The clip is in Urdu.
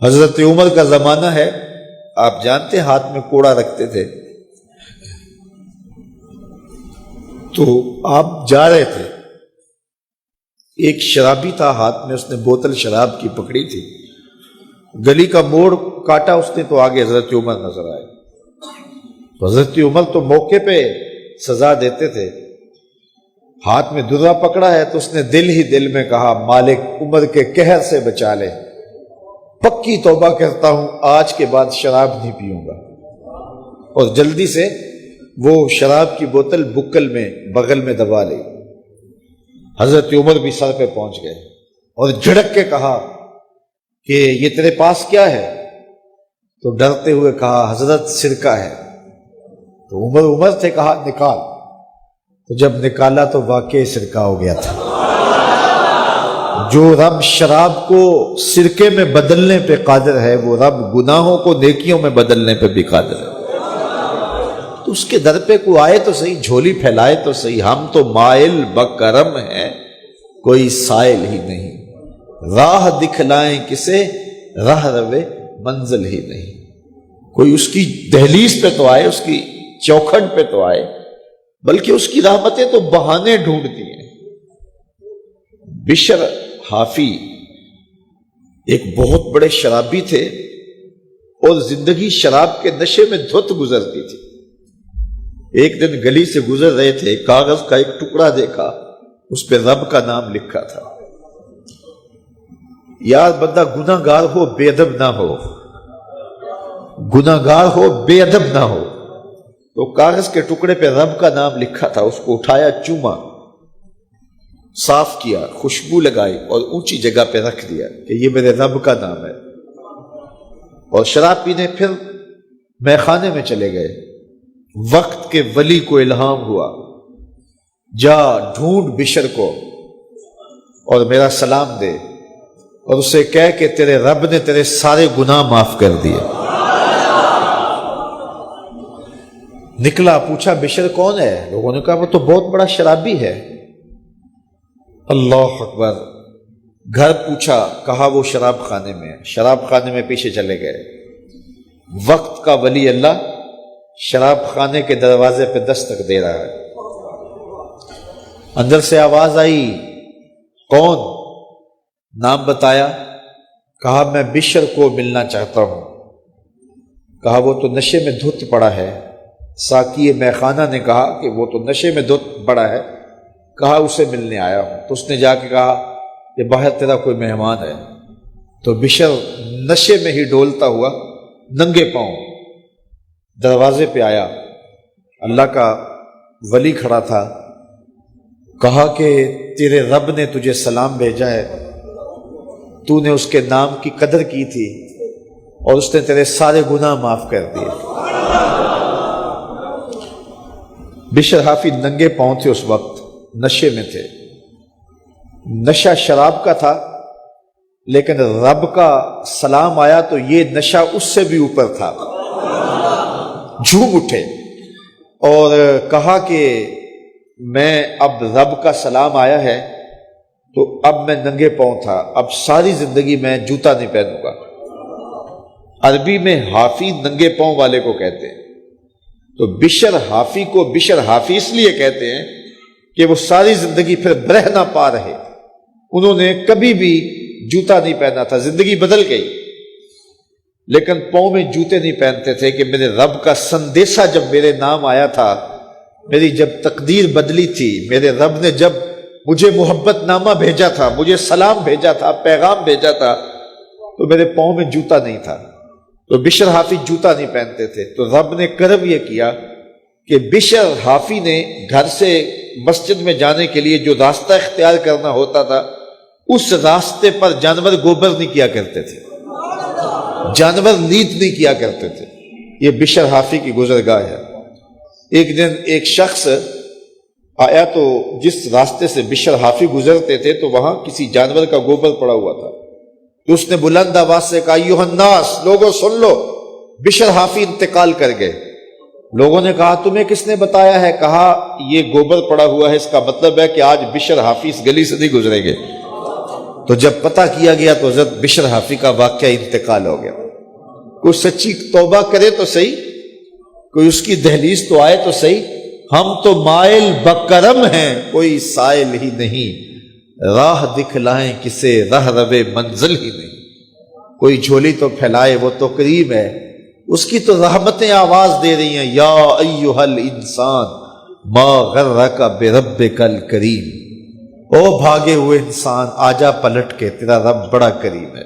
حضرت عمر کا زمانہ ہے، آپ جانتے ہاتھ میں کوڑا رکھتے تھے، تو آپ جا رہے تھے، ایک شرابی تھا ہاتھ میں، اس نے بوتل شراب کی پکڑی تھی، گلی کا موڑ کاٹا اس نے تو آگے حضرت عمر نظر آئے۔ حضرت عمر تو موقع پہ سزا دیتے تھے، ہاتھ میں درہ پکڑا ہے تو اس نے دل ہی دل میں کہا مالک عمر کے قہر سے بچا لے، پکی توبہ کرتا ہوں آج کے بعد شراب نہیں پیوں گا، اور جلدی سے وہ شراب کی بوتل بکل میں بغل میں دبا لی۔ حضرت عمر بھی سر پہ پہنچ گئے اور جھڑک کے کہا کہ یہ تیرے پاس کیا ہے؟ تو ڈرتے ہوئے کہا حضرت سرکہ ہے۔ تو عمر سے کہا نکال، تو جب نکالا تو واقعی سرکہ ہو گیا تھا۔ جو رب شراب کو سرکے میں بدلنے پہ قادر ہے، وہ رب گناہوں کو نیکیوں میں بدلنے پہ بھی قادر ہے۔ تو اس کے در پہ کوئی آئے تو صحیح، جھولی پھیلائے تو صحیح، ہم تو مائل بکرم ہیں، کوئی سائل ہی نہیں، راہ دکھلائیں کسے، راہ روے منزل ہی نہیں۔ کوئی اس کی دہلیز پہ تو آئے، اس کی چوکھٹ پہ تو آئے، بلکہ اس کی رحمتیں تو بہانے ڈھونڈتی ہیں۔ بشر حافی ایک بہت بڑے شرابی تھے اور زندگی شراب کے نشے میں دھت گزرتی تھی۔ ایک دن گلی سے گزر رہے تھے، کاغذ کا ایک ٹکڑا دیکھا، اس پہ رب کا نام لکھا تھا۔ یار بندہ گناہ گار ہو بے ادب نہ ہو، گناہ گار ہو بے ادب نہ ہو، تو کاغذ کے ٹکڑے پہ رب کا نام لکھا تھا، اس کو اٹھایا، چوما، صاف کیا، خوشبو لگائی اور اونچی جگہ پہ رکھ دیا کہ یہ میرے رب کا نام ہے، اور شراب پینے پھر میخانے میں چلے گئے۔ وقت کے ولی کو الہام ہوا، جا ڈھونڈ بشر کو اور میرا سلام دے، اور اسے کہہ کہ تیرے رب نے تیرے سارے گناہ معاف کر دیے۔ نکلا، پوچھا بشر کون ہے؟ لوگوں نے کہا وہ تو بہت بڑا شرابی ہے۔ اللہ اکبر۔ گھر پوچھا، کہا وہ شراب خانے میں ہے۔ شراب خانے میں پیچھے چلے گئے۔ وقت کا ولی اللہ شراب خانے کے دروازے پہ دستک دے رہا ہے۔ اندر سے آواز آئی، کون؟ نام بتایا، کہا میں بشر کو ملنا چاہتا ہوں۔ کہا وہ تو نشے میں دھت پڑا ہے۔ ساقی میخانہ نے کہا کہ وہ تو نشے میں دھت پڑا ہے، کہا اسے ملنے آیا ہوں۔ تو اس نے جا کے کہا کہ باہر تیرا کوئی مہمان ہے۔ تو بشر نشے میں ہی ڈولتا ہوا ننگے پاؤں دروازے پہ آیا۔ اللہ کا ولی کھڑا تھا، کہا کہ تیرے رب نے تجھے سلام بھیجا ہے، تو نے اس کے نام کی قدر کی تھی اور اس نے تیرے سارے گناہ معاف کر دیے۔ بشر حافی ننگے پاؤں تھے، اس وقت نشے میں تھے۔ نشہ شراب کا تھا، لیکن رب کا سلام آیا تو یہ نشہ اس سے بھی اوپر تھا۔ جھوم اٹھے اور کہا کہ میں اب رب کا سلام آیا ہے تو اب میں ننگے پاؤں تھا، اب ساری زندگی میں جوتا نہیں پہنوں گا۔ عربی میں حافی ننگے پاؤں والے کو کہتے ہیں، تو بشر حافی کو بشر حافی اس لیے کہتے ہیں کہ وہ ساری زندگی پھر برہ نہ پا رہے، انہوں نے کبھی بھی جوتا نہیں پہنا تھا، زندگی بدل گئی، لیکن پاؤں میں جوتے نہیں پہنتے تھے کہ میرے رب کا سندیسہ جب میرے نام آیا تھا، میری جب تقدیر بدلی تھی، میرے رب نے جب مجھے محبت نامہ بھیجا تھا، مجھے سلام بھیجا تھا، پیغام بھیجا تھا، تو میرے پاؤں میں جوتا نہیں تھا۔ تو بشر حافی جوتا نہیں پہنتے تھے، تو رب نے کرم یہ کیا کہ بشر حافی نے گھر سے مسجد میں جانے کے لیے جو راستہ اختیار کرنا ہوتا تھا، اس راستے پر جانور گوبر نہیں کیا کرتے تھے، جانور لیت نہیں کیا کرتے تھے۔ یہ بشر حافی کی گزرگاہ ہے۔ ایک دن ایک شخص آیا تو جس راستے سے بشر حافی گزرتے تھے تو وہاں کسی جانور کا گوبر پڑا ہوا تھا، تو اس نے بلند آواز سے کہا ایھا الناس، لوگوں سن لو، بشر حافی انتقال کر گئے۔ لوگوں نے کہا تمہیں کس نے بتایا ہے؟ کہا یہ گوبر پڑا ہوا ہے، اس کا مطلب ہے کہ آج بشر حافی اس گلی سے نہیں گزریں گے۔ تو جب پتہ کیا گیا تو حضرت بشر حافی کا واقعہ انتقال ہو گیا. کوئی سچی توبہ کرے تو صحیح، کوئی اس کی دہلیز تو آئے تو صحیح. ہم تو مائل بکرم ہیں، کوئی سائل ہی نہیں، راہ دکھلائیں کسے رہ روے منزل ہی نہیں. کوئی جھولی تو پھیلائے وہ تو کریم ہے، اس کی تو رحمتیں آواز دے رہی ہیں، یا ایھا الانسان ما غرک بربک الکریم. او بھاگے ہوئے انسان، آجا پلٹ کے، تیرا رب بڑا کریم ہے.